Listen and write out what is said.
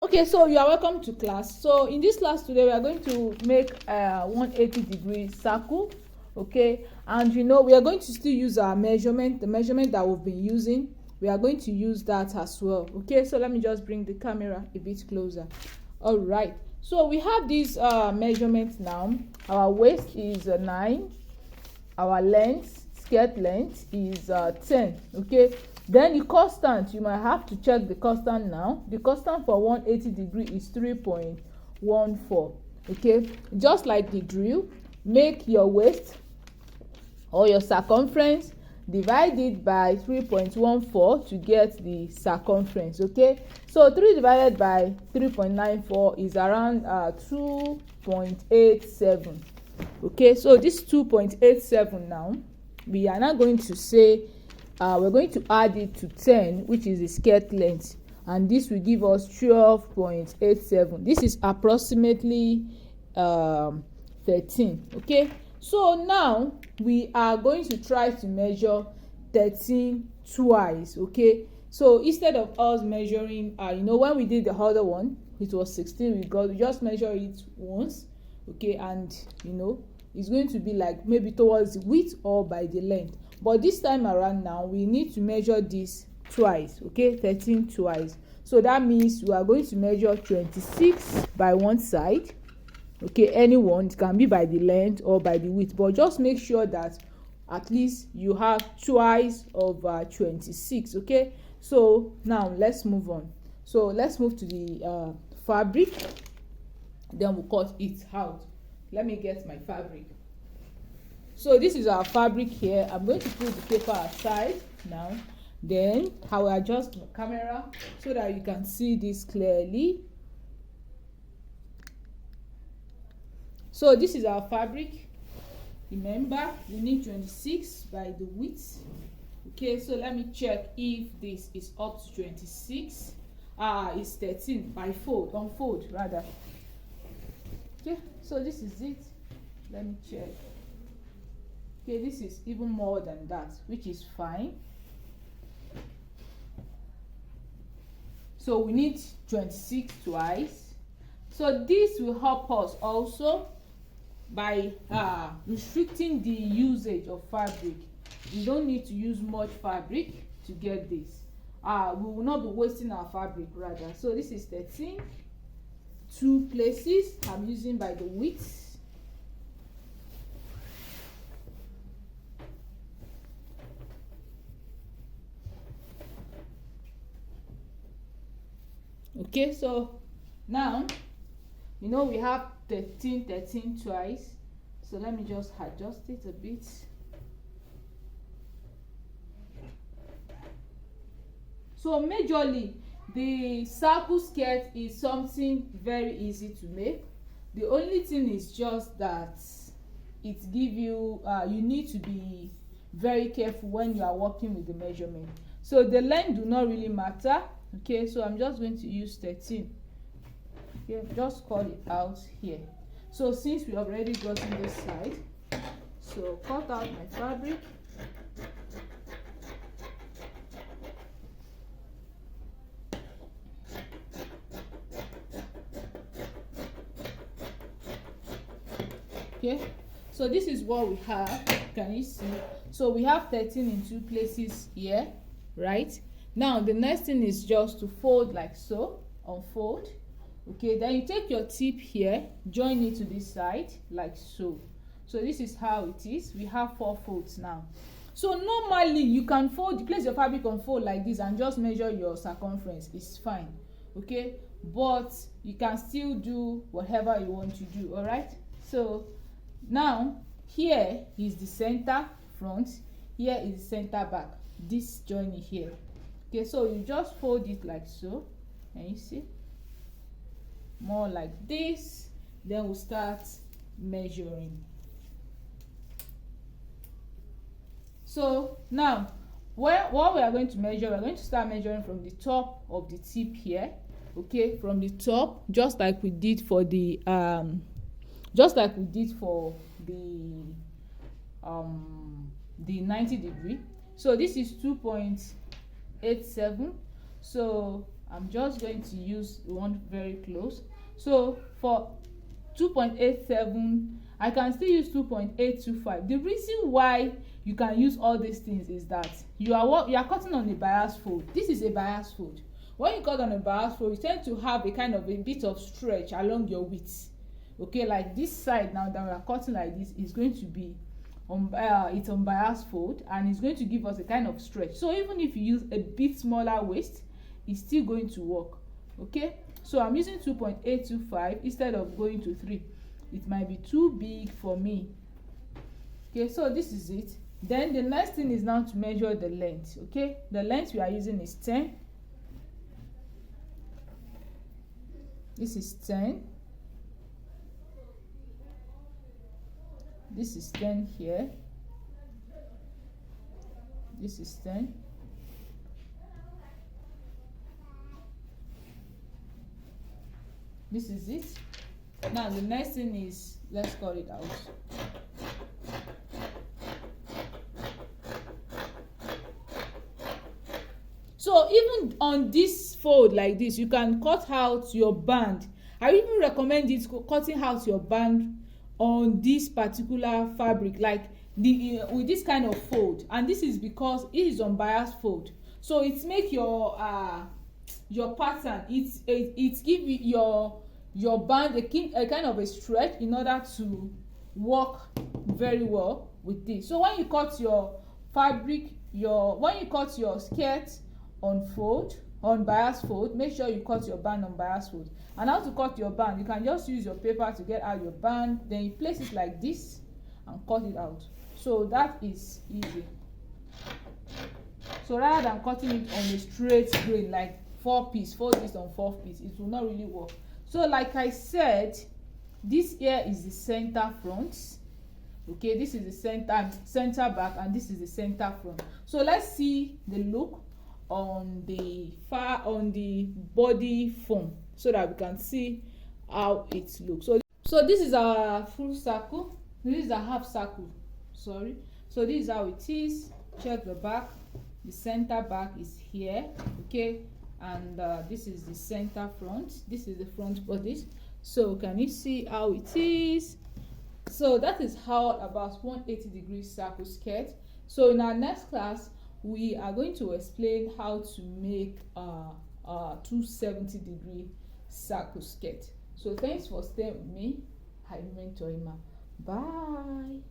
Okay, so you are welcome to class. So in this class today, we are going to make a 180-degree circle. Okay, and we are going to still use our measurement, the measurement that we've been using. We are going to use that as well. Okay, so let me just bring the camera a bit closer. All right, so we have these measurements now. Our waist is 9. Our length, skirt length, is 10. Okay, then the constant, you might have to check the constant now. The constant for 180 degree is 3.14. okay, just like the drill, make your waist or your circumference, divide it by 3.14 to get the circumference. Okay, so 3 divided by 3.94 is around 2.87. okay, so this 2.87 now, we are now going to say we're going to add it to 10, which is the skirt length, and this will give us 12.87. This is approximately 13. Okay, so now we are going to try to measure 13 twice. Okay, so instead of us measuring when we did the other one, it was 16, we just measure it once. Okay, and it's going to be like maybe towards the width or by the length, but this time around now we need to measure this twice. Okay, 13 twice. So that means we are going to measure 26 by one side. Okay, anyone, it can be by the length or by the width, but just make sure that at least you have twice of 26. Okay, so now let's move on. So let's move to the fabric, then we'll cut it out. Let me get my fabric. So this is our fabric here. I'm going to put the paper aside now. Then I will adjust my camera so that you can see this clearly. So this is our fabric. Remember, we need 26 by the width. Okay, so let me check if this is up to 26. It's 13 by unfold rather. Okay, so this is it. Let me check. Okay, this is even more than that, which is fine. So we need 26 twice. So this will help us also by restricting the usage of fabric. We don't need to use much fabric to get this. We will not be wasting our fabric rather. So this is 13. 2 places I'm using by the width. Okay, so now we have 13 twice. So let me just adjust it a bit. So majorly the circle skirt is something very easy to make. The only thing is just that it give you you need to be very careful when you are working with the measurement. So the length do not really matter. Okay, so I'm just going to use 13. Okay, just call it out here. So since we already gotten this side, so cut out my fabric. Okay, so this is what we have. Can you see? So we have 13 in 2 places here, right? Now the next thing is just to fold like so, unfold. Okay, then you take your tip here, join it to this side like so. So this is how it is. We have 4 folds now. So normally you can place your fabric on fold like this and just measure your circumference. It's fine. Okay, but you can still do whatever you want to do. All right, so now here is the center front, here is the center back, this joining here. Okay, so you just fold it like so, and you see more like this. Then we'll start measuring. So now what we are going to measure, we're going to start measuring from the top of the tip here. Okay, from the top, just like we did for the the 90 degree. So this is 2.87. So I'm just going to use one very close. So for 2.87, I can still use 2.825. The reason why you can use all these things is that you are cutting on a bias fold. This is a bias fold. When you cut on a bias fold, you tend to have a kind of a bit of stretch along your width. Okay, like this side now that we are cutting like this is going to be on it's on bias fold, and it's going to give us a kind of stretch. So even if you use a bit smaller waist, it's still going to work. Okay, so I'm using 2.825 instead of going to 3. It might be too big for me. Okay, so this is it. Then the next thing is now to measure the length. Okay, the length we are using is 10. This is 10. This is 10 here. This is 10. This is it. Now the next thing is, let's cut it out. So even on this fold like this, you can cut out your band. I even recommend it cutting out your band on this particular fabric, like the with this kind of fold. And this is because it is on bias fold, so it make your pattern, it give your band a kind of a stretch in order to work very well with this. So when you cut your fabric, when you cut your skirt on bias fold, make sure you cut your band on bias fold. And how to cut your band, you can just use your paper to get out your band, then you place it like this and cut it out. So that is easy. So rather than cutting it on a straight grain like 4 piece, fold this on 4 piece, it will not really work. So like I said, this here is the center front. Okay, this is the center back, and this is the center front. So let's see the look on the body form so that we can see how it looks. So this is our full circle. This is a half circle, sorry. So this is how it is. Check the back. The center back is here. Okay, and this is the center front. This is the front body. So can you see how it is? So that is how about 180-degree circle skirt. So in our next class, we are going to explain how to make a 270-degree circle skirt. So thanks for staying with me. I remain Toima. Bye.